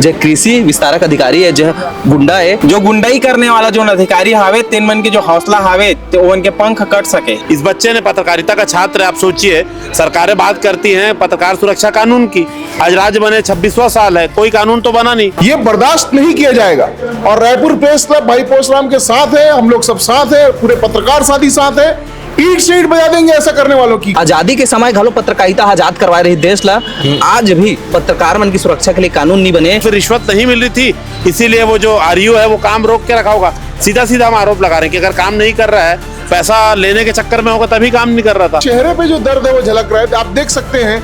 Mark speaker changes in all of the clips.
Speaker 1: जो कृषि विस्तारक अधिकारी है, जो गुंडा है,
Speaker 2: जो गुंडाई करने वाला जो अधिकारी हावे तेन मन के जो हौसला हावे तो उनके पंख कट सके।
Speaker 3: इस बच्चे ने पत्रकारिता का छात्र है, आप सोचिए सरकारें बात करती हैं पत्रकार सुरक्षा कानून की, आज राज्य बने 26वां साल है, कोई कानून तो बना नहीं।
Speaker 4: ये बर्दाश्त नहीं किया जाएगा। और रायपुर प्रेस क्लब भाई परशुराम के साथ है, हम लोग सब साथ है, पूरे पत्रकार साथी साथ है, ईट से ईट बजा देंगे ऐसा करने वालों की।
Speaker 1: आजादी के समय घलो पत्रकारिता आजाद करवा रही देश ला, आज भी पत्रकार मन की सुरक्षा के लिए कानून नहीं बने।
Speaker 3: फिर रिश्वत नहीं मिल रही थी, इसीलिए वो जो आरयू है वो काम रोक के रखा होगा। सीधा सीधा हम आरोप लगा रहे हैं कि अगर काम नहीं कर रहा है, पैसा लेने के चक्कर में होगा तभी काम नहीं कर रहा था।
Speaker 4: चेहरे पे जो दर्द है वो झलक रहा है। आप देख सकते हैं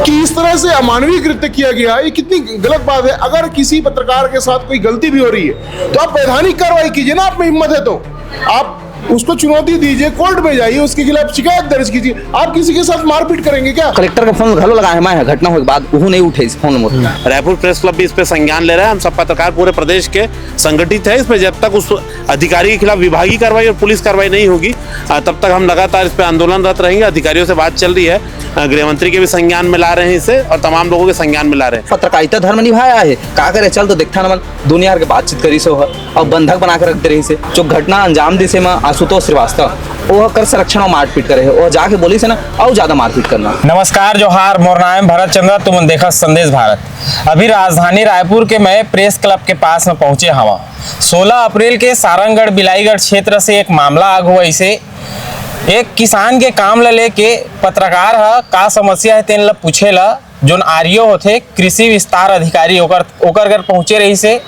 Speaker 4: कि इस तरह से अमानवीय कृत्य किया गया, ये कितनी गलत बात है। अगर किसी पत्रकार के साथ कोई गलती भी हो रही है तो आप वैधानिक कार्रवाई कीजिए ना, आप में हिम्मत है तो आप उसको चुनौती दीजिए, कोर्ट में जाइए, उसके खिलाफ शिकायत दर्ज कीजिए। आप किसी के साथ मारपीट करेंगे क्या?
Speaker 1: कलेक्टर का फोन घलो लगाया है, घटना होने के बाद वो नहीं उठे इस फोन में।
Speaker 3: रायपुर प्रेस क्लब भी इस पे संज्ञान ले रहा है। हम सब पत्रकार पूरे प्रदेश के संगठित है इस पे। जब तक उस अधिकारी के खिलाफ विभागीय कार्रवाई और पुलिस कार्रवाई नहीं होगी तब तक हम लगातार इस पे आंदोलनरत रहेंगे। अधिकारियों से बात चल रही है, गृह मंत्री के भी संज्ञान में ला रहे हैं इसे और तमाम लोगों के संज्ञान में ला रहे हैं।
Speaker 1: पत्रकारिता धर्म निभाया है, का करे चल तो देखता न दुनिया के बातचीत करी से और बंधक बना के रख दे रही से। जो घटना अंजाम दी से में आशुतोष श्रीवास्तव वो कर संरक्षण और मारपीट करे और जाके बोली से ना और ज्यादा मारपीट करना।
Speaker 2: नमस्कार, जोहार, मोर नाम भरत चंद्र, तुम देखा संदेश भारत। अभी राजधानी रायपुर के मैं प्रेस क्लब के पास में पहुंचे हवा। 16 अप्रैल के सारंगगढ़ बिलाईगढ़ क्षेत्र से एक मामला आग हुआ। इसे एक किसान के काम ला लेके पत्रकार है का समस्या है तेन ला पूछे ला जोन आरओ होते कृषि विस्तार अधिकारी ओकर घर पहुंचे रही से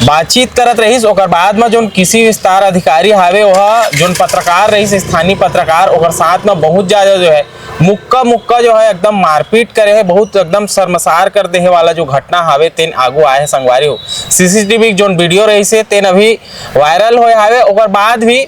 Speaker 2: बातचीत करत रहीस। ओकर बाद में जोन कृषि विस्तार अधिकारी हावे वह जोन पत्रकार रहीस स्थानीय पत्रकार ओकर साथ में बहुत ज्यादा जो है मुक्का जो है एकदम मारपीट करे है, बहुत एकदम शर्मसार कर दे वाला जो घटना हावे तेन आगू आए है संगवारी हो। सीसीटीवी जोन वीडियो रही से तेन अभी वायरल होए हावे। ओकर बाद भी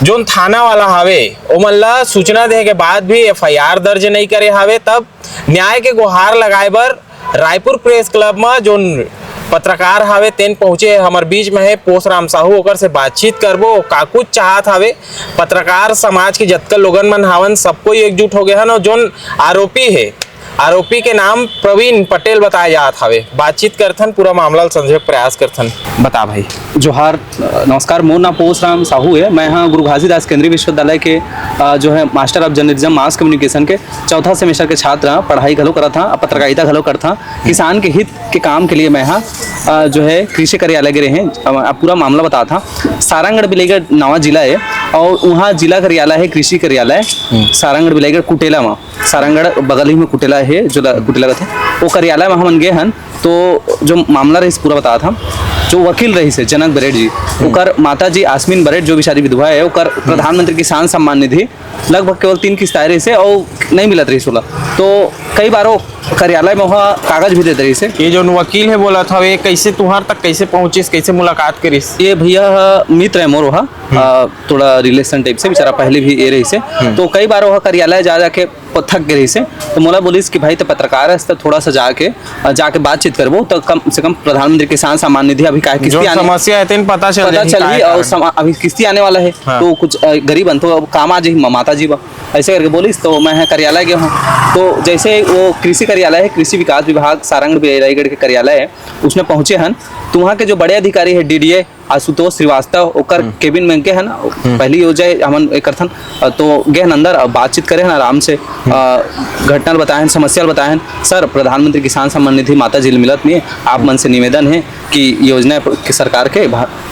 Speaker 2: जोन थाना वाला हावे ओ मल्ला सूचना दे के बाद भी एफआईआर दर्ज नहीं करे हावे। तब न्याय के गुहार लगाए बर रायपुर प्रेस क्लब में जोन पत्रकार हावे तेन पहुंचे हमार बीच में है पोसराम साहू। ओकर से बातचीत करबो का कुछ चाहत हावे। पत्रकार समाज के जतका लोगन मन हावन सबको एकजुट हो गया है ना। जोन आरोपी है, आरोपी के नाम प्रवीण पटेल बताया जात हावे। बातचीत करथन, पूरा मामला समझे प्रयास करथन। बता भाई।
Speaker 1: जोहार, नमस्कार, मोर नाम पोसराम साहू है। मैं यहाँ गुरु घासीदास केंद्रीय विश्वविद्यालय के जो है master of journalism mass communication के चौथा सेमेस्टर के छात्र हैं। पढ़ाई घलो करा था, पत्रकारिता घलो करता। किसान के हित के काम के लिए मैं यहाँ जो है कृषि कार्यालय गए हैं। पूरा मामला बता था। सारंगगढ़ बिलाईगढ़ नवा जिला है और वहाँ जिला कार्यालय है कृषि कार्यालय सारंगगढ़ बिलाईगढ़ कुटेला में। सारंगगढ़ बगल ही में कुटेला है जो कुटेला थे वो कार्यालय में हम गए हैं। तो जो मामला रही पूरा बताया था। जो वकील रही से जनक बरेट जी, ओकर माता जी आसमीन बरेट जो बेचारी विधवा है, ओकर प्रधानमंत्री किसान सम्मान निधि लगभग केवल 3 किस्त आए रही से और नहीं मिलत रही सोला। तो कई बार वो कार्यालय में वहाँ कागज भी देते रही से।
Speaker 2: ये जो वकील है बोला था, ये कैसे तुहार तक कैसे पहुंचिस, कैसे मुलाकात करिस?
Speaker 1: ये भैया मित्र है मोर वहाँ, थोड़ा रिलेशन टाइप से, बेचारा पहले भी ये रही से। तो कई बार वहाँ कार्यालय जा जाके थक गए रही से। तो मोला बोलिस कि भाई तो पत्रकार है तो थोड़ा सा जाके बातचीत करबो तो कम से कम प्रधानमंत्री किसान सम्मान निधि अभी का किस्ती आने
Speaker 2: समस्या है तेन पता चल
Speaker 1: रही और अभी किस्ती आने वाला है। तो कुछ गरीब बन तो काम आ जाए माता जी बा ऐसे करके बोलिस। तो मैं कार्यालय गया हूँ। तो जैसे वो कृषि कार्यालय है, कृषि विकास विभाग सारंगगढ़ बिलाईगढ़ के कार्यालय है, उसमें पहुंचे हैं। तो वहाँ के जो बड़े अधिकारी है डीडीए आशुतोष श्रीवास्तव ओकर केबिन में गए है ना, पहली हो जाए हमन करथन। तो गए अंदर बातचीत करे हैं आराम से, घटना बताए, समस्या बताए। सर प्रधानमंत्री किसान सम्मान निधि माता जी मिलत नहीं है, आप मन से निवेदन है कि योजना की सरकार के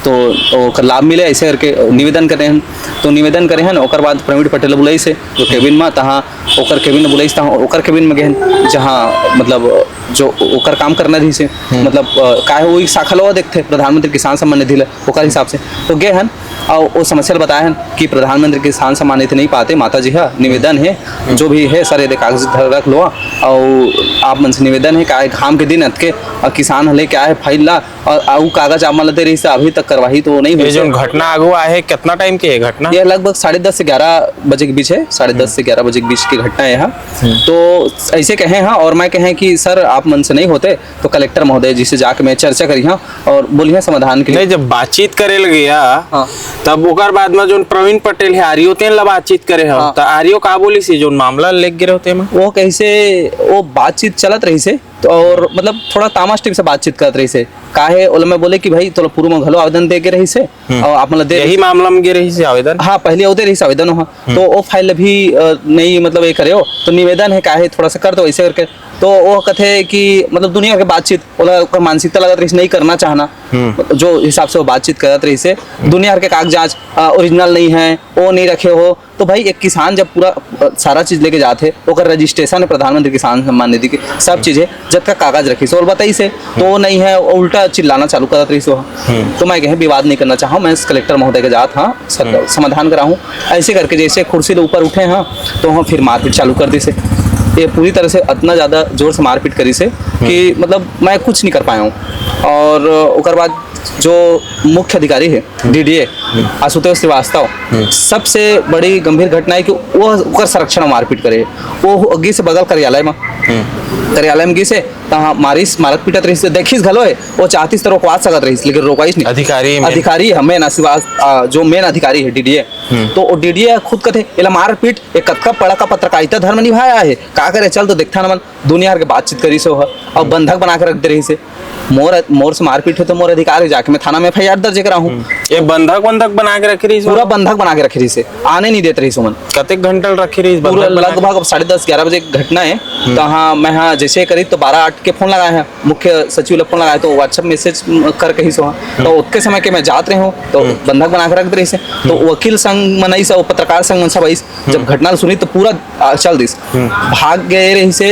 Speaker 1: तो लाभ मिले ऐसे करके निवेदन करे हैं। तो निवेदन करे हैं। ओकर बाद प्रवीण पटेल बुलाई से जो केबिन में तहाँ ओकर केबिन में बुलाई तहाँ ओकर केबिन में गए जहाँ मतलब जो ओकर काम करना रही से मतलब का है वही शाखा लोग देखते प्रधानमंत्री किसान सम्मान निधि ओकर हिसाब से। तो गए हैं और वो समस्या बताए हैं कि प्रधानमंत्री किसान सम्मान निधि नहीं पाते माता जी है, निवेदन है जो भी है सर ये कागज रख लो और आप मन से निवेदन है क्या घाम के दिन अटके किसान हले क्या है फाइल ला और कागज आप मन दे रही से अभी तक करवाही तो नहीं हुई।
Speaker 2: जो घटना आगू आए है कितना टाइम की है घटना?
Speaker 1: ये लगभग 10:30 से 11 बजे के बीच है, 10:30 से 11 बजे के बीच की घटना है यहाँ। तो ऐसे कहे हैं और मैं कहें कि सर आप मन से नहीं होते तो कलेक्टर महोदय जी से जाके मैं चर्चा करी हाँ और बोलिए समाधान के लिए।
Speaker 2: जब बातचीत करे गया तब ओकर बाद में जो प्रवीण पटेल है आरओ तेन ला बातचीत करे हो तो आरओ का बोली सी जो मामला लेके गिरे होते में
Speaker 1: वो कैसे वो बातचीत चलत रही से तो और मतलब थोड़ा तामस टीम से बातचीत करत रही से काहे ओला मैं बोले कि भाई तो पूर्व में घलो आवेदन दे के रही से और आप मतलब दे
Speaker 2: यही मामला में गे रही से आवेदन।
Speaker 1: हाँ पहले होते रही से आवेदन हो तो वो फाइल भी नहीं मतलब ये करे हो तो निवेदन है काहे थोड़ा सा कर दो ऐसे करके तो वो कहते कि मतलब दुनिया के बातचीत ओला ओकर मानसिकता लगत रही से नहीं करना चाहना जो हिसाब से वो बातचीत करत रही से दुनिया के कागजात ओरिजिनल नहीं है वो नहीं रखे हो तो भाई एक किसान जब पूरा सारा चीज लेके जाते ओकर रजिस्ट्रेशन है प्रधानमंत्री किसान सम्मान निधि की सब चीजें जब तक कागज रखी से और बताई से तो वो नहीं है उल्टा चिल्लाना चालू करत रही सो तो मैं कहीं विवाद नहीं करना चाहूँ मैं कलेक्टर महोदय के जात हाँ समाधान कराऊँ ऐसे करके जैसे कुर्सी से ऊपर उठे हाँ तो वहाँ फिर मारपीट चालू कर दी से ये पूरी तरह से इतना ज़्यादा जोर से मारपीट करी से कि मतलब मैं कुछ नहीं कर पाया हूँ और उसके बाद जो मुख्य अधिकारी है डीडीए आशुतोष श्रीवास्तव सबसे बड़ी गंभीर घटना है कि वो ओकर संरक्षण में मारपीट करे वो अगी से बगल कार्यालय में गी से तहाँ मारिस मारत पीटत रही देखिस घलो है वो चाहतीस तो रोकवा सकत रही लेकिन रोकवाइस नहीं अधिकारी है मेन जो मेन अधिकारी है डीडीए तो वो डीडीए खुद कहते एला मारपीट एक कतका पड़ा का पत्रकारिता धर्म निभाया है का करे चल तो देखता न मन दुनिया के बातचीत करी से और बंधक बना के रख दे रही से मोर से मारपीट है तो मोर अधिकार है जाके मैं थाना में एफआईआर दर्ज करा हूँ
Speaker 2: ये बंधक बना के रखी रही
Speaker 1: पूरा बंधक बना के रखी रही से आने नहीं देते रही सुमन
Speaker 2: कतेक घंटा रखी रही
Speaker 1: पूरा लगभग 10:30-11 बजे घटना है तो हाँ मैं हाँ जैसे करी तो 12:08 के फोन लगाए हैं मुख्य सचिव लोग फोन लगाए तो व्हाट्सएप मैसेज करके ही सो तो उतके समय के मैं जात रहे हूँ तो बंधक बना के रख दे रही से तो वकील संघ मनाई से पत्रकार संघ मन सब जब घटना सुनी तो पूरा चल दिस भाग गए रही से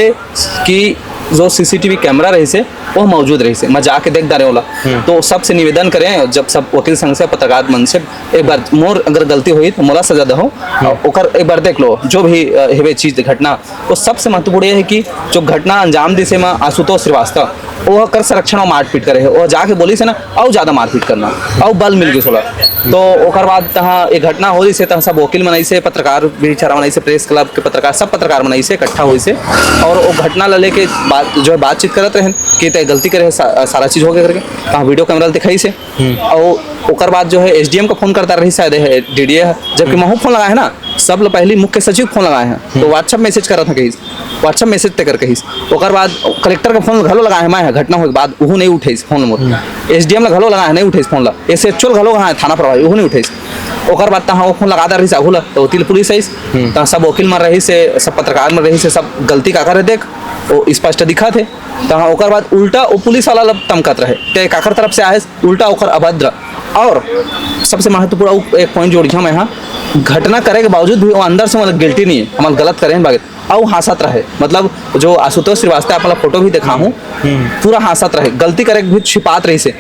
Speaker 1: कि जो सीसीटीवी कैमरा रही से वो मौजूद रही से मैं जाके देख रहे होला तो सबसे निवेदन करें जब सब वकील संघ से पत्रकार मन से एक बार मोर अगर गलती हुई तो मोला सजा दो ओकर एक बार देख लो जो भी हेवे चीज घटना तो सबसे महत्वपूर्ण ये है कि जो घटना अंजाम दी से मैं आशुतोष श्रीवास्तव वो कर संरक्षण में मारपीट करे और जाके बोली से ना और ज्यादा मारपीट करना और बल मिल गई सोला तो ओकर बाद तहाँ एक घटना हो रही से तहाँ सब वकील मनाई से पत्रकार बेचारा मनाई से प्रेस क्लब के पत्रकार सब पत्रकार मनाई से इकट्ठा हुई से और वो घटना ले के जो है बातचीत करते रहे कि तय गलती करे सारा चीज हो गया करके कहाँ वीडियो कैमरा दिखाई से और ओकर बाद जो है एसडीएम का फोन करता रही शायद डीडीए जबकि महू फोन लगाए है ना सब लोग पहले मुख्य सचिव फोन लगाए हैं तो व्हाट्सएप मैसेज करा था कहीं व्हाट्सएप मैसेज ते कर कहीं ओकर बाद कलेक्टर का फोन घलो लगाए मैं घटना हो के बाद वो नहीं उठे फोन मोर एसडीएम ला घलो लगाए नहीं उठे फोन ला एसएचओ घलो लगाए थाना प्रभारी वो नहीं उठे ओकर बाद तहाँ वो फोन लगा रही से अहुला तो तिल पुलिस आई तहाँ सब वकील मर रही से सब पत्रकार मर रही से सब गलती का करे देख वो स्पष्ट दिखा थे तहाँ ओकर बाद उल्टा वो पुलिस वाला लब तमकत रहे ते काकर तरफ से आए उल्टा ओकर अभद्र और सबसे महत्वपूर्ण एक पॉइंट जोड़िया मैं यहाँ घटना करे के बावजूद भी वो अंदर से मतलब गिल्टी नहीं है हमारे गलत करें बागे और हासत रहे मतलब जो आशुतोष श्रीवास्तव अपना फोटो भी देखा हूँ पूरा हासत रहे गलती करे भी छिपात रही से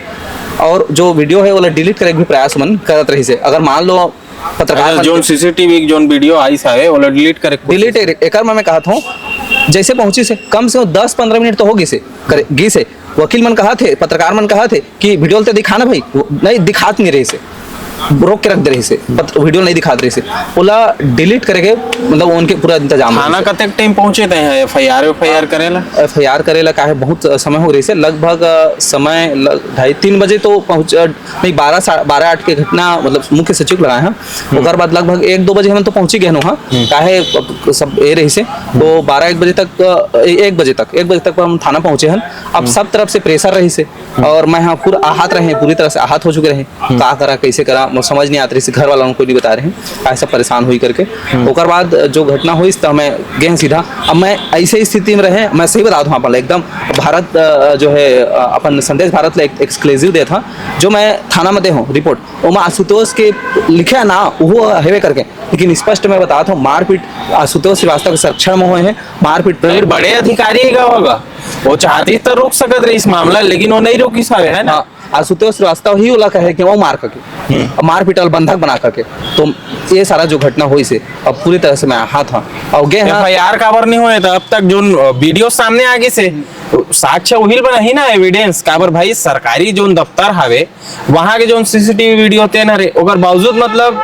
Speaker 1: और जो वीडियो है वो डिलीट करे भी प्रयास मन करत रही से अगर मान लो पत्रकार
Speaker 2: जो सीसीटीवी जो वीडियो आई सारे वो डिलीट
Speaker 1: एक मैं कहा था जैसे पहुंची से कम 10-15 मिनट तो होगी से गी से वकील मन कहा थे पत्रकार मन कहा थे कि वीडियो तो दिखाना भाई नहीं दिखात नहीं रही से रोक के रख दे रही से वीडियो नहीं दिखा दे रही से ओला डिलीट करके मतलब उनके पूरा इंतजाम
Speaker 2: थाना कते टाइम पहुंचे थे एफआईआर
Speaker 1: करेला काहे बहुत समय हो रही से लगभग समय 2:30-3 बजे तो पहुंच नहीं 12:08 के घटना मतलब मुख्य सचिव लगाए हैं ओकर बाद लगभग 1-2 बजे हम तो पहुंची गए हाँ काहे सब ए रही से तो 12-1 बजे तक हम थाना पहुंचे हैं अब सब तरफ से प्रेशर रही से और मैं यहाँ पूरा आहत रहे पूरी तरह से आहत हो चुके रहे का करा कैसे करा समझ नहीं आती रही घर वालों को नहीं बता रहे हैं ऐसा परेशान हुई करके ओकर बाद जो घटना हुई तो मैं गए सीधा अब मैं ऐसे स्थिति में रहे मैं सही बता दूँ अपन एकदम भारत जो है अपन संदेश भारत ले एक्सक्लूसिव दे था जो मैं थाना में दे हूँ रिपोर्ट वो मैं आशुतोष के लिखे ना वो हेवे करके लेकिन स्पष्ट मैं बताता हूँ मारपीट आशुतोष श्रीवास्तव के संरक्षण में हुए हैं मारपीट
Speaker 2: बड़े अधिकारी का होगा वो चाहती तो रोक सकते रही इस मामला लेकिन वो नहीं रोकी सारे है ना
Speaker 1: आशुतोष श्रीवास्तव ही ओला कहे कि वो मार पीटल बंधक बना करके तो ये सारा जो घटना हुई से अब पूरी तरह से मैं हाथ था और गे
Speaker 2: एफआईआर काबर नहीं हुए था अब तक जो वीडियो सामने आगे से साक्ष्य वही बना ही ना एविडेंस काबर भाई सरकारी जो दफ्तर हवे वहां के जो सीसीटीवी वीडियो थे ना रे ओकर बावजूद मतलब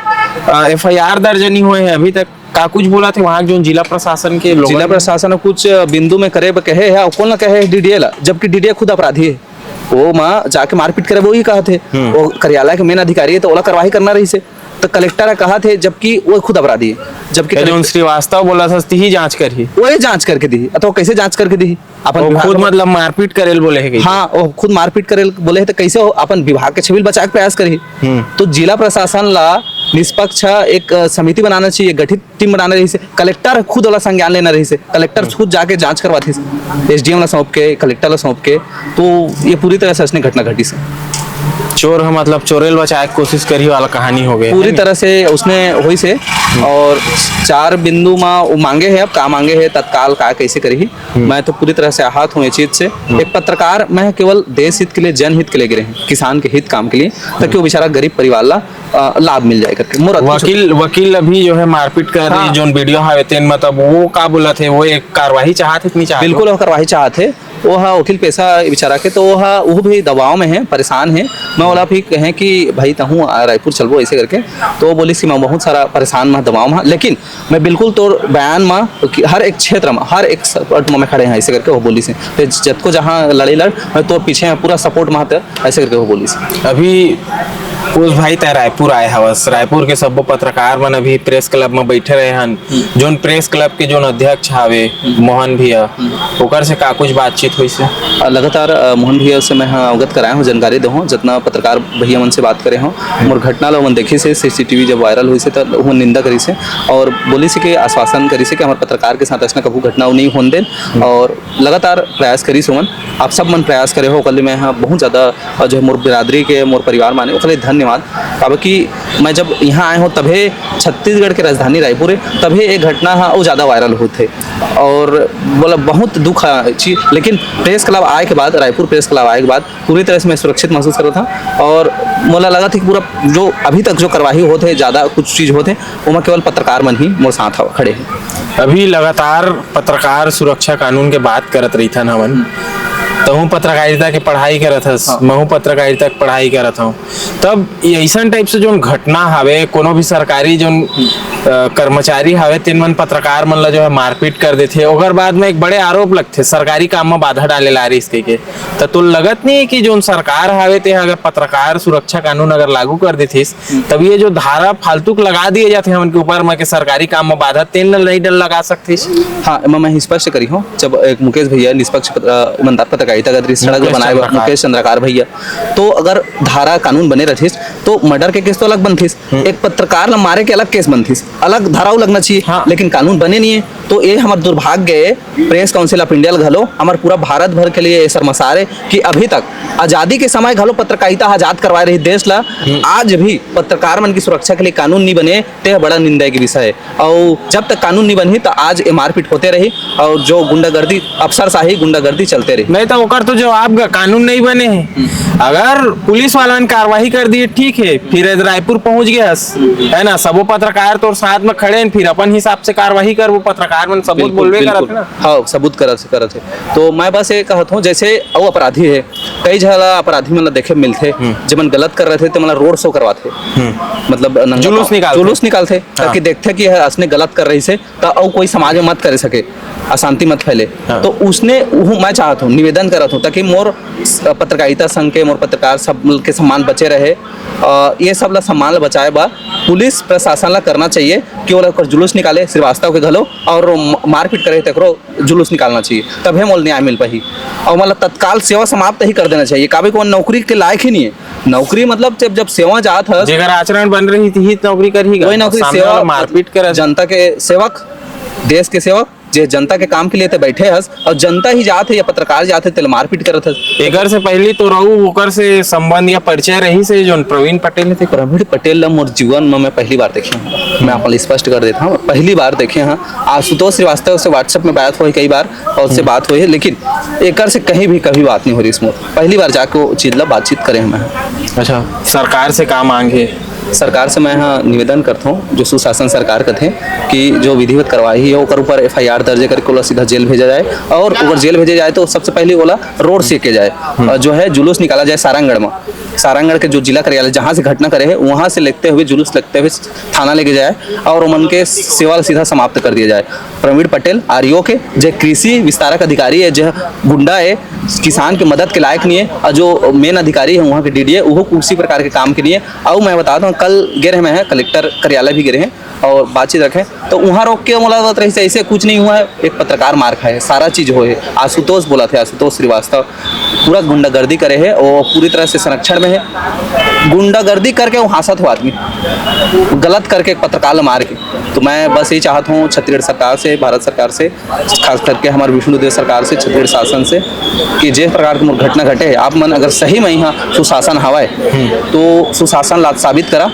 Speaker 2: एफआईआर दर्ज नहीं हुए हैं अभी तक का कुछ बोला थे वहाँ जो जिला प्रशासन के
Speaker 1: जिला प्रशासन कुछ बिंदु में करे कहे है कौन कहे डीडीए ला जबकि डीडीए खुद अपराधी है वो माँ जाके मारपीट करे वो ही कहा थे वो कार्यालय के मेन अधिकारी है तो ओला कार्रवाई करना रही से तो कलेक्टर ने कहा थे, जबकि वो खुद अपराधी है, जबकि
Speaker 2: जो श्रीवास्तव बोला था ही जांच करी,
Speaker 1: वो जांच करके दी। तो कैसे जांच करके दी? अपन
Speaker 2: वो खुद मतलब मारपीट करेल बोले है।
Speaker 1: हाँ, वो खुद मारपीट करेल बोले है, तो कैसे अपन विभाग के छबिल बचाए के प्रयास करी? तो जिला प्रशासन ला निष्पक्ष एक समिति बनाना चाहिए, गठित टीम बनाना रही से, कलेक्टर खुद वाला संज्ञान लेना रही से, कलेक्टर खुद जाके जांच करवाती से, एसडीएम ला सौंप के, कलेक्टर ला सौंप के। तो ये पूरी तरह से असली घटना घटी से
Speaker 2: चोर है मतलब चोरेल बचाए की कोशिश करी वाला कहानी हो गई
Speaker 1: पूरी तरह से उसने हुई से। और 4 बिंदु में मांगे है, अब का मांगे है तत्काल का कैसे करी। मैं तो पूरी तरह से आहत हूँ इस चीज से। एक पत्रकार मैं केवल देश हित के लिए, जनहित के लिए गिरे हैं, किसान के हित काम के लिए, ताकि वो बेचारा गरीब परिवार ला लाभ मिल जाए करके।
Speaker 2: वकील अभी जो है मारपीट कर रही, जो वीडियो है तेन मतलब वो का बोला थे, वो एक कार्रवाई चाहते नहीं चाहते?
Speaker 1: बिल्कुल वो कार्रवाई चाहते। वो वकील पेशा बेचारा के, तो वो भी दबाव में है, परेशान है। मैं बोला भी कहें कि भाई तहूँ रायपुर चलबो ऐसे करके, तो वो बोली कि मैं बहुत सारा परेशान में दबाव में, लेकिन मैं बिल्कुल तो बयान में हर एक क्षेत्र में, हर एक सपोर्ट में खड़े हैं ऐसे करके वो बोली से। तो जब को जहाँ लड़े लड़ मैं तो पीछे पूरा सपोर्ट में ऐसे करके वो बोली से।
Speaker 2: अभी उस भाई तय रायपुर आए हवस, रायपुर के सब पत्रकार मन अभी प्रेस क्लब में बैठे रहे हन, जोन प्रेस क्लब के जोन अध्यक्ष हावे मोहन भैया, ओकर से का कुछ बातचीत हुई से?
Speaker 1: लगातार मोहन भैया से मैं अवगत कराया हूँ, जानकारी दे हूँ, जितना पत्रकार भैया मन से बात करे हूँ। मोर घटना लो मन देखी से, CCTV जब वायरल हुई से तो वो निंदा करी से और बोली से कि आश्वासन करी से कि हमारे पत्रकार के साथ ऐसा कभी घटना नहीं होने दें, और लगातार प्रयास करी सुमन। आप सब मन प्रयास करे हो, कल मैं यहाँ बहुत ज़्यादा जो है मोर बिरादरी के, मोर परिवार माने वो धन्यवाद। अब कि मैं जब यहाँ आए हूँ तभी छत्तीसगढ़ के राजधानी रायपुर है, तभी एक घटना है वो ज़्यादा वायरल हुए थे और बोला बहुत दुख है चीज। लेकिन प्रेस क्लब आए के बाद, रायपुर प्रेस क्लब आए के बाद पूरी तरह से मैं सुरक्षित महसूस कर रहा था और मोला लगा था कि पूरा जो अभी तक जो कार्रवाई होते ज़्यादा कुछ चीज़ होते वो मैं केवल पत्रकार मन ही मोर साथ खड़े हैं।
Speaker 2: अभी लगातार पत्रकार सुरक्षा कानून के बात करत रही था नवन, तहूँ पत्रकारिता के पढ़ाई करत हस, महू पत्रकारिता के पढ़ाई करत हूँ, तब ऐसा टाइप से जो घटना हवे, कोनो भी सरकारी जो कर्मचारी हवे तीन मन पत्रकार मन ला जो है मारपीट कर देते, ओकर बाद में एक बड़े आरोप लगते सरकारी काम में बाधा डाले ला रही इसके। तो लगत नहीं कि जो सरकार हवे ते अगर पत्रकार सुरक्षा कानून अगर लागू कर देथिस, तब ये जो धारा फालतू लगा दिए जाते हैं उनके ऊपर में के सरकारी काम में बाधा तेल नहीं डल लगा सकती।
Speaker 1: हाँ, मैं स्पष्ट करी हूँ, जब एक मुकेश भैया निष्पक्ष ईमानदार पत्रकारिता का सड़क बनाए मुकेश चंद्रकार भैया, तो अगर धारा कानून बने रथिस तो मर्डर के केस तो अलग बनथिस, एक पत्रकार मारे के अलग केस बनथिस, अलग धारा लगना चाहिए। हाँ। लेकिन कानून बने नहीं है, तो ये हमारे दुर्भाग्य है। प्रेस काउंसिल ऑफ इंडिया घलो हमारे पूरा भारत भर के लिए शर्मसार है कि अभी तक आजादी के समय घलो पत्रकारिता आजाद करवा रही देश ला, आज भी पत्रकार मन की सुरक्षा के लिए कानून नहीं बने, ते बड़ा निंदा के विषय है। और जब तक कानून नहीं बनी तो आज ये मारपीट होते रही और जो गुंडागर्दी, अफसरशाही गुंडागर्दी चलते रही।
Speaker 2: नहीं तो ओकर तो जवाब कानून नहीं बने हैं, अगर पुलिस वाला ने कार्रवाई कर दी ठीक है, फिर रायपुर पहुंच गया है ना, सबो पत्रकार तो साथ में खड़े हैं, फिर अपन हिसाब से कार्रवाई कर, वो पत्रकार मन सबूत बोलवे करत ना।
Speaker 1: हाँ, सबूत करत है। तो मैं बस ये कहत हूँ, जैसे वो अपराधी है, कई जगह अपराधी मतलब देखे मिलते जब मन गलत कर रहे थे तो मतलब रोड शो करवाते, मतलब जुलूस निकालते ताकि देखते कि असने गलत कर रही से, तो कोई समाज में मत करे सके, अशांति मत फैले। तो उसने मैं चाहता हूँ, निवेदन करता हूँ ताकि मोर पत्रकारिता संघ के, मोर पत्रकार सब के सम्मान बचे रहे, ये सब ला सम्मान ला बचाए बा पुलिस प्रशासन ला करना चाहिए कि वो लोग जुलूस निकाले श्रीवास्तव के घलो और मारपीट करे तकरो जुलूस निकालना चाहिए, तभी मोल न्याय मिल पाही। और मतलब तत्काल सेवा समाप्त ही कर देना चाहिए, काबे को नौकरी के लायक ही नहीं है। नौकरी मतलब जब सेवा जात है,
Speaker 2: जेकर आचरण बन रही थी नौकरी कर ही,
Speaker 1: वही नौकरी सेवा,
Speaker 2: मारपीट कर
Speaker 1: जनता के सेवक, देश के सेवक, जे जनता के काम के लिए बैठे हस और जनता ही जाते या पत्रकार जाते तेल मारपीट करत हस।
Speaker 2: एकर से पहले तो रहू ओकर से संबंध या परिचय रही से जो प्रवीण पटेल थे।
Speaker 1: प्रवीण पटेल मोर जीवन में मैं पहली बार देखे हूँ, मैं आपको स्पष्ट कर देता हूँ, पहली बार देखे हैं। आशुतोष श्रीवास्तव से व्हाट्सएप में बात हुई कई बार और उससे बात हुई है, लेकिन एकर से कहीं भी कभी बात नहीं हो रही इसमें, पहली बार जाके चीज ला बातचीत करें हमें।
Speaker 2: अच्छा, सरकार से क्या मांगे?
Speaker 1: सरकार से मैं यहाँ निवेदन करता हूँ, जो सुशासन सरकार का थे, कि जो विधिवत कार्रवाई है ओकर ऊपर FIR दर्ज करके ओला सीधा जेल भेजा जाए, और अगर जेल भेजे जाए तो सबसे पहले ओला रोड से के जाए, जो है जुलूस निकाला जाए सारंगढ़ में, सारंगढ़ के जो जिला कार्यालय जहाँ से घटना करे है वहाँ से लेते हुए जुलूस लगते हुए थाना लेके जाए और उमन के सेवा सीधा समाप्त कर दिया जाए। प्रवीण पटेल REO के जो कृषि विस्तारक अधिकारी है, जो गुंडा है, किसान के मदद के लायक नहीं है। और जो मेन अधिकारी है वहाँ के डीडीए वो किसी प्रकार के काम के लिए। और मैं बताता हूँ कल गिरे में है कलेक्टर कार्यालय भी गिरे हैं और बातचीत रखे तो वहाँ रोक के मुलाकात रही से ऐसे कुछ नहीं हुआ है। एक पत्रकार मार खाए सारा चीज़ हो है। आशुतोष बोला थे, आशुतोष श्रीवास्तव पूरा गुंडागर्दी करे है और पूरी तरह से संरक्षण में है। गुंडागर्दी करके वो हासत हुआ आदमी गलत करके एक पत्रकार मार के। तो मैं बस यही चाहता हूँ छत्तीसगढ़ सरकार से, भारत सरकार से, खास करके हमारे विष्णुदेव सरकार से, छत्तीसगढ़ शासन से कि जिस प्रकार की घटना घटे है आप मन अगर सही में यहाँ सुशासन हवा है तो सुशासन ला साबित करा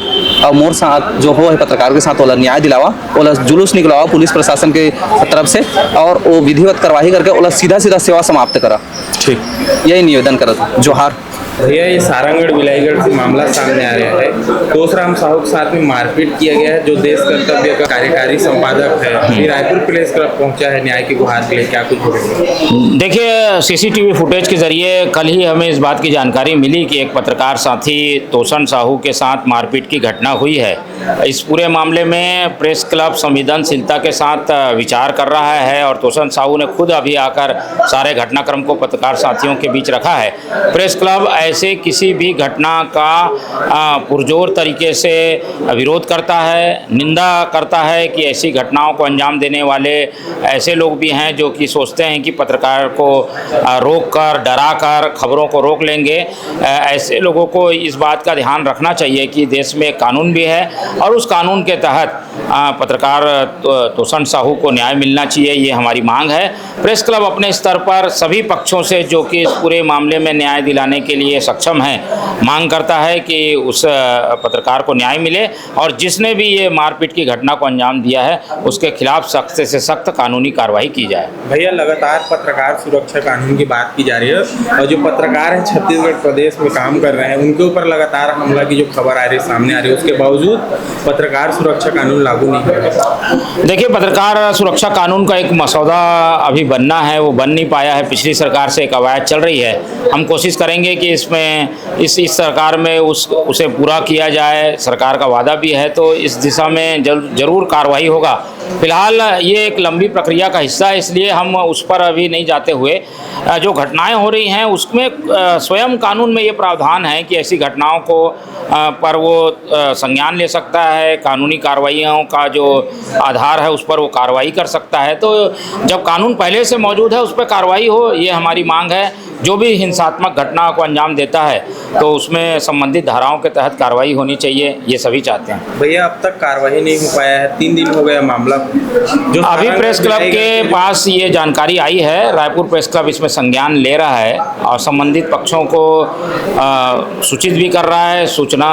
Speaker 1: और मोर साथ जो हो है पत्रकार के साथ वाला न्याय दिलावा, वाला जुलूस निकलवा पुलिस प्रशासन के तरफ से और वो विधिवत कार्रवाई करके वाला सीधा सीधा सेवा समाप्त करा।
Speaker 2: ठीक,
Speaker 1: यही निवेदन करा। जोहार।
Speaker 2: भैया ये सारंगढ़ बिलाईगढ़ से मामला सामने आ रहा है। तोसराम साहू के साथ में मारपीट किया गया है। जो देश कर्तव्य का कार्यकारी संपादक है अभी रायपुर प्रेस क्लब पहुंचा है न्याय की गुहार के लिए, क्या कुछ बोलेंगे?
Speaker 5: देखिए सीसीटीवी फुटेज के जरिए कल ही हमें इस बात की जानकारी मिली कि एक पत्रकार साथी तोसन साहू के साथ मारपीट की घटना हुई है। इस पूरे मामले में प्रेस क्लब संवेदनशीलता के साथ विचार कर रहा है और तोसन साहू ने खुद अभी आकर सारे घटनाक्रम को पत्रकार साथियों के बीच रखा है। प्रेस क्लब ऐसे किसी भी घटना का पुरजोर तरीके से विरोध करता है, निंदा करता है कि ऐसी घटनाओं को अंजाम देने वाले ऐसे लोग भी हैं जो कि सोचते हैं कि पत्रकार को रोक कर, डरा कर खबरों को रोक लेंगे। ऐसे लोगों को इस बात का ध्यान रखना चाहिए कि देश में कानून भी है और उस कानून के तहत पत्रकार तोसन साहू को न्याय मिलना चाहिए, ये हमारी मांग है। प्रेस क्लब अपने स्तर पर सभी पक्षों से जो कि इस पूरे मामले में न्याय दिलाने के लिए सक्षम है मांग करता है कि उस पत्रकार को न्याय मिले और जिसने भी ये मारपीट की घटना को अंजाम दिया है उसके खिलाफ सख्त से सख्त कानूनी कार्रवाई की जाए।
Speaker 2: भैया लगातार पत्रकार सुरक्षा कानून की बात की जा रही है और जो पत्रकार हैं छत्तीसगढ़ प्रदेश में काम कर रहे हैं उनके ऊपर लगातार हमला की जो खबर आ रही है सामने आ रही है, उसके बावजूद पत्रकार सुरक्षा कानून लागू नहीं हो रहा।
Speaker 5: देखिए पत्रकार सुरक्षा कानून का एक मसौदा अभी बनना है, वो बन नहीं पाया है। पिछली सरकार से एक कवायद चल रही है। हम कोशिश करेंगे कि इसमें इस सरकार में उसे पूरा किया जाए। सरकार का वादा भी है तो इस दिशा में जरूर कार्रवाई होगा। फिलहाल ये एक लंबी प्रक्रिया का हिस्सा है, इसलिए हम उस पर अभी नहीं जाते हुए जो घटनाएं हो रही हैं उसमें स्वयं कानून में ये प्रावधान है कि ऐसी घटनाओं को पर वो संज्ञान ले सकता है, कानूनी कार्रवाइयों का जो आधार है उस पर वो कार्रवाई कर सकता है। तो जब कानून पहले से मौजूद है उस पर कार्रवाई हो, ये हमारी मांग है। जो भी हिंसात्मक घटना को अंजाम देता है तो उसमें संबंधित धाराओं के तहत कार्रवाई होनी चाहिए, ये सभी चाहते हैं।
Speaker 2: भैया अब तक कार्रवाई नहीं हो पाया है, 3 दिन हो गया मामला। जो
Speaker 5: अभी प्रेस क्लब के पास ये जानकारी आई है, रायपुर प्रेस क्लब इसमें संज्ञान ले रहा है और संबंधित पक्षों को सूचित भी कर रहा है, सूचना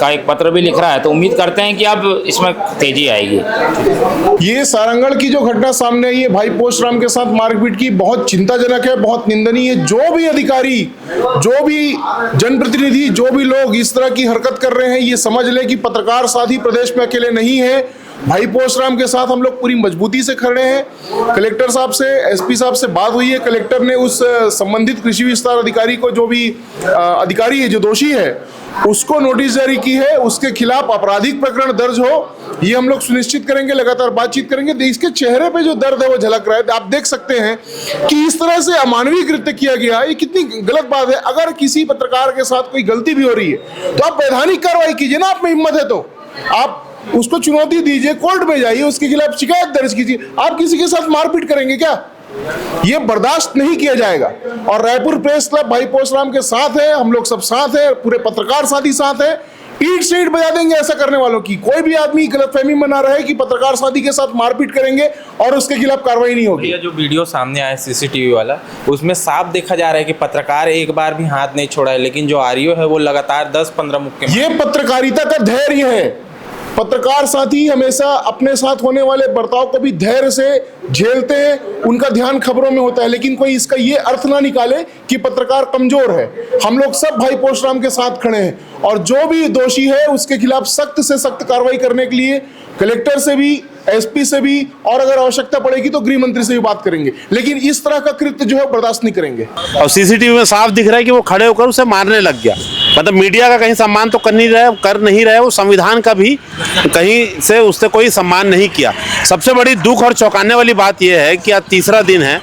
Speaker 5: का एक पत्र भी लिख रहा है। तो उम्मीद करते हैं कि अब इसमें तेजी आएगी।
Speaker 4: ये सारंगढ़ की जो घटना सामने आई है भाई पोस्टराम के साथ मारपीट की, बहुत चिंताजनक है, बहुत निंदनीय है। जो भी अधिकारी, जो भी जनप्रतिनिधि, जो भी लोग इस तरह की हरकत कर रहे हैं ये समझ ले कि पत्रकार साथी प्रदेश में अकेले नहीं है। भाई पोस्टराम के साथ हम लोग पूरी मजबूती से खड़े हैं। कलेक्टर साहब से, एसपी साहब से बात हुई है। कलेक्टर ने उस संबंधित कृषि विस्तार अधिकारी को, जो भी अधिकारी है जो दोषी है, उसको नोटिस जारी की है। उसके खिलाफ आपराधिक प्रकरण दर्ज हो, ये हम लोग सुनिश्चित करेंगे। लगातार बातचीत करेंगे। इसके चेहरे पे जो दर्द है वो झलक रहा है। आप देख सकते हैं कि इस तरह से अमानवीय कृत्य किया गया, ये कितनी गलत बात है। अगर किसी पत्रकार के साथ कोई गलती भी हो रही है तो आप वैधानिक कार्रवाई कीजिए ना। आप में हिम्मत है तो आप उसको चुनौती दीजिए, कोर्ट में जाइए, उसके खिलाफ शिकायत दर्ज कीजिए। आप किसी के साथ मारपीट करेंगे क्या? ये बर्दाश्त नहीं किया जाएगा। और रायपुर प्रेस क्लब भाई पोस्टराम के साथ है, हम लोग सब साथ है, पूरे पत्रकार साथी साथ है। ईट से ईट बजा देंगे ऐसा करने वालों की। कोई भी आदमी गलतफहमी में ना रहे कि पत्रकार साथी के साथ मारपीट करेंगे और उसके खिलाफ कार्रवाई नहीं होगी।
Speaker 2: जो वीडियो सामने आया सीसीटीवी वाला, उसमें साफ देखा जा रहा है कि पत्रकार एक बार भी हाथ नहीं छोड़ा है, लेकिन जो आरईओ है वो लगातार 10-15 मुक्के।
Speaker 4: ये पत्रकारिता का धैर्य है। पत्रकार साथी हमेशा अपने साथ होने वाले बर्ताव को भी धैर्य से झेलते हैं, उनका ध्यान खबरों में होता है, लेकिन कोई इसका ये अर्थ ना निकाले कि पत्रकार कमजोर है। हम लोग सब भाई पोस्टराम के साथ खड़े हैं और जो भी दोषी है उसके खिलाफ सख्त से सख्त कार्रवाई करने के लिए कलेक्टर से भी, एसपी से भी, और अगर आवश्यकता पड़ेगी तो गृह मंत्री से भी बात करेंगे। लेकिन इस तरह का कृत्य जो है बर्दाश्त नहीं करेंगे।
Speaker 3: और सीसीटीवी में साफ दिख रहा है कि वो खड़े होकर उसे मारने लग गया। मतलब मीडिया का कहीं सम्मान तो कर नहीं रहे, वो संविधान का भी कहीं से उससे कोई सम्मान नहीं किया। सबसे बड़ी दुख और चौंकाने वाली बात यह है कि आज तीसरा दिन है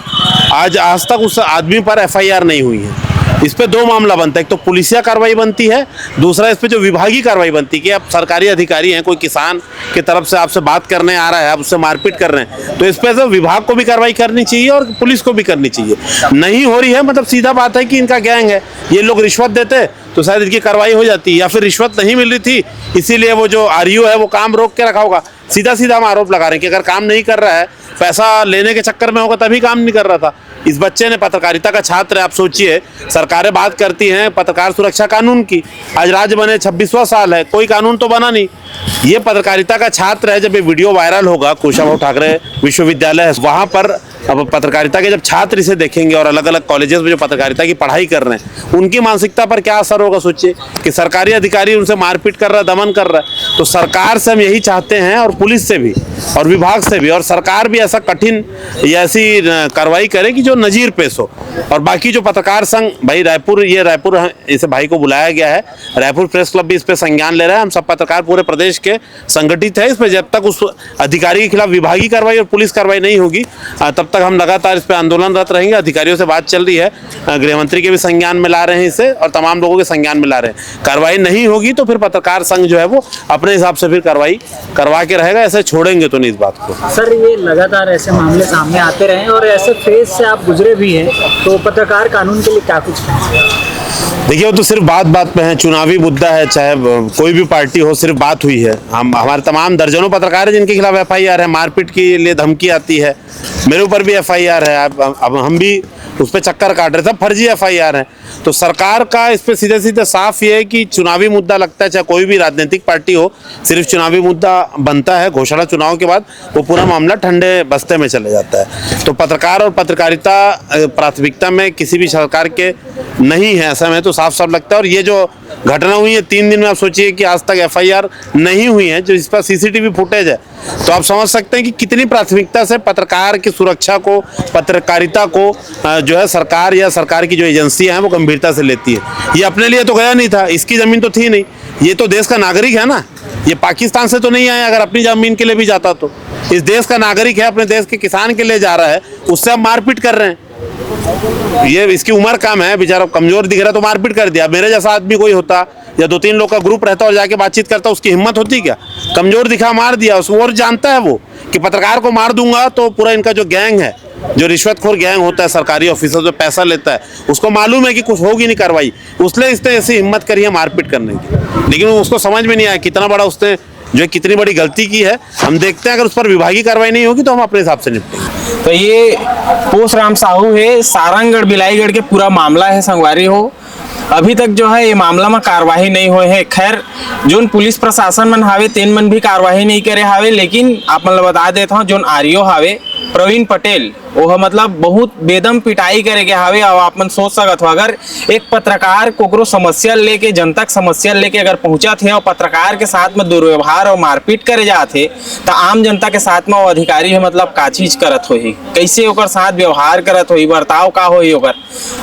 Speaker 3: आज तक उस आदमी पर FIR नहीं हुई है। इस पे दो मामला बनता है, एक तो पुलिसिया कार्रवाई बनती है, दूसरा इस पे जो विभागीय कार्रवाई बनती है कि आप सरकारी अधिकारी हैं, कोई किसान की तरफ से आपसे बात करने आ रहा है, आप उससे मारपीट कर रहे हैं, तो इस पे से विभाग को भी कार्रवाई करनी चाहिए और पुलिस को भी करनी चाहिए। नहीं हो रही है, मतलब सीधा बात है कि इनका गैंग है, ये लोग रिश्वत देते तो शायद इनकी कार्रवाई हो जाती, या फिर रिश्वत नहीं मिल रही थी इसीलिए वो जो REO है वो काम रोक के रखा होगा। सीधा सीधा हम आरोप लगा रहे हैं कि अगर काम नहीं कर रहा है, पैसा लेने के चक्कर में होगा तभी काम नहीं कर रहा था। इस बच्चे ने, पत्रकारिता का छात्र है, आप सोचिए, सरकारें बात करती हैं पत्रकार सुरक्षा कानून की, आज राज्य बने 26वां साल है, कोई कानून तो बना नहीं। ये पत्रकारिता का छात्र है, जब ये वीडियो वायरल होगा, कुशाभाऊ ठाकरे विश्वविद्यालय है वहाँ पर, अब पत्रकारिता के जब छात्र इसे देखेंगे और अलग अलग कॉलेजेस में जो पत्रकारिता की पढ़ाई कर रहे हैं, उनकी मानसिकता पर क्या असर होगा सोचिए, कि सरकारी अधिकारी उनसे मारपीट कर रहा है, दमन कर रहा है। तो सरकार से हम यही चाहते हैं, और पुलिस से भी और विभाग से भी, और सरकार भी ऐसा कठिन या ऐसी कार्रवाई करे कि जो नजीर पेश हो। और बाकी जो पत्रकार संघ, भाई रायपुर इसे भाई को बुलाया गया है, रायपुर प्रेस क्लब भी इस पे संज्ञान ले रहा है। हम सब पत्रकार पूरे प्रदेश के संगठित है इस पे, जब तक उस अधिकारी के खिलाफ विभागीय कार्रवाई और पुलिस कार्रवाई नहीं होगी तब तक हम लगातार इस पे आंदोलनरत रहेंगे। अधिकारियों से बात चल रही है, गृह मंत्री के भी संज्ञान में ला रहे हैं इसे, और तमाम लोगों के संज्ञान में ला रहे हैं। कार्रवाई नहीं होगी तो फिर पत्रकार संघ जो है वो अपने हिसाब से फिर कार्रवाई करवा के रहेगा, ऐसे छोड़ेंगे तो नहीं इस बात को।
Speaker 6: सर, ये लगातार ऐसे मामले सामने आते रहे और ऐसे फेज से आप गुजरे भी हैं, तो पत्रकार कानून के लिए क्या कुछ कहें?
Speaker 3: देखिए, वो तो सिर्फ बात पे है, चुनावी मुद्दा है, चाहे कोई भी पार्टी हो, सिर्फ बात हुई है। हमारे तमाम दर्जनों पत्रकार हैं जिनके खिलाफ FIR है, मारपीट के लिए धमकी आती है, मेरे ऊपर भी FIR है, अब हम भी उस पर चक्कर काट रहे, सब फर्जी FIR है। तो सरकार का इस पे सीधे सीधे साफ ये है कि चुनावी मुद्दा लगता है, चाहे कोई भी राजनीतिक पार्टी हो, सिर्फ चुनावी मुद्दा बनता है, घोषणा चुनाव के बाद वो पूरा मामला ठंडे बस्ते में चले जाता है। तो पत्रकार और पत्रकारिता प्राथमिकता में किसी भी सरकार के नहीं है, ऐसा में तो साफ साफ लगता है। और ये जो घटना हुई है 3 दिन में, आप सोचिए कि आज तक FIR नहीं हुई है, जो इस पर CCTV फुटेज है, तो आप समझ सकते हैं कि कितनी प्राथमिकता से पत्रकार की सुरक्षा को, पत्रकारिता को जो है सरकार या सरकार की जो एजेंसियां हैं वो गंभीरता से लेती है। ये अपने लिए तो गया नहीं था, इसकी जमीन तो थी नहीं, ये तो देश का नागरिक है ना, ये पाकिस्तान से तो नहीं आया। अगर अपनी जमीन के लिए भी जाता तो इस देश का नागरिक है, अपने देश के किसान के लिए जा रहा है, उससे हम मारपीट कर रहे हैं। ये इसकी उम्र कम है, बेचारा कमजोर दिख रहा है तो मारपीट कर दिया। मेरे जैसा आदमी कोई होता या 2-3 लोग का ग्रुप रहता और जाके बातचीत करता, उसकी हिम्मत होती क्या? कमजोर दिखा, मार दिया उसको। और जानता है वो कि पत्रकार को मार दूंगा तो पूरा इनका जो गैंग है, जो रिश्वतखोर गैंग होता है सरकारी ऑफिसर जो पैसा लेता है, उसको मालूम है कि कुछ होगी नहीं कार्रवाई, उसने इसने ऐसी हिम्मत करी है मारपीट करने की। लेकिन उसको समझ में नहीं आया कितना बड़ा उसने जो कितनी बड़ी गलती की है। हम देखते हैं अगर उस पर विभागीय कार्रवाई नहीं होगी तो हम अपने हिसाब से निपटेंगे।
Speaker 2: तो ये पोसराम साहू है, सारंगगढ़ बिलाईगढ़ के पूरा मामला है संगवारी हो। अभी तक जो है ये मामला में कार्रवाई नहीं हुए है। खैर, जोन पुलिस प्रशासन मन हावे तेन मन भी कार्रवाई नहीं करे हावे, लेकिन आप मन बता देता हूँ, जोन REO हावे प्रवीण पटेल, वो मतलब बहुत बेदम पिटाई करे के हावे। और आप मन सोच सकत हो, अगर एक पत्रकार कोकरो समस्या लेके, जनता समस्या लेके अगर पहुंचा थे और पत्रकार के साथ में दुर्व्यवहार और मारपीट करे जाते, तो आम जनता के साथ में वो अधिकारी है मतलब का चीज करत होही, कैसे ओकर साथ व्यवहार करत होही, बर्ताव का होही ओकर,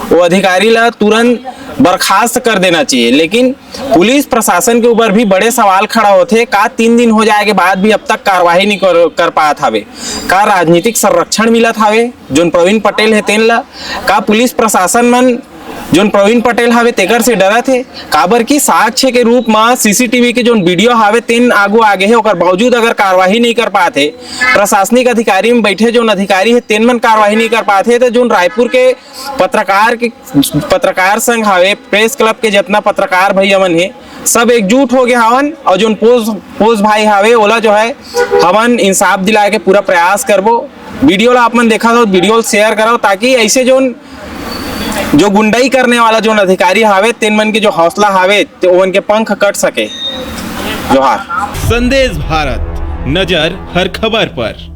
Speaker 2: वो अधिकारी ला तुरंत बर्खास्त कर देना चाहिए। लेकिन पुलिस प्रशासन के ऊपर भी बड़े सवाल खड़ा होते, का 3 दिन हो जाए के बाद भी अब तक कार्रवाई नहीं कर पात हावे। का राजनीतिक संरक्षण मिलत हावे जोन प्रवीण पटेल है तेन ला? का पुलिस प्रशासन मन जोन प्रवीण पटेल हावे तेकर से डरत है? काबर की साक्ष्य के रूप में CCTV के जोन वीडियो हावे तेन आगे है, ओकर बावजूद अगर कार्रवाई नहीं कर पाते, प्रशासनिक अधिकारी में बैठे जोन अधिकारी है तेन मन कार्रवाई नहीं कर पाते, तो जोन रायपुर के पत्रकार संघ हावे, प्रेस क्लब के जितना पत्रकार भैया मन है, सब एकजुट हो गए हवन। और जोन पोस भाई हावे ओला जो है हमन इंसाफ दिलाए के पूरा प्रयास करबो। वीडियो ला आप मन देखा तो वीडियो शेयर करो, ताकि ऐसे जो गुंडाई करने वाला जो अधिकारी हावे तेन मन के जो हौसला हावे तो उनके पंख कट सके। जोहार।
Speaker 7: संदेश भारत, नजर हर खबर पर।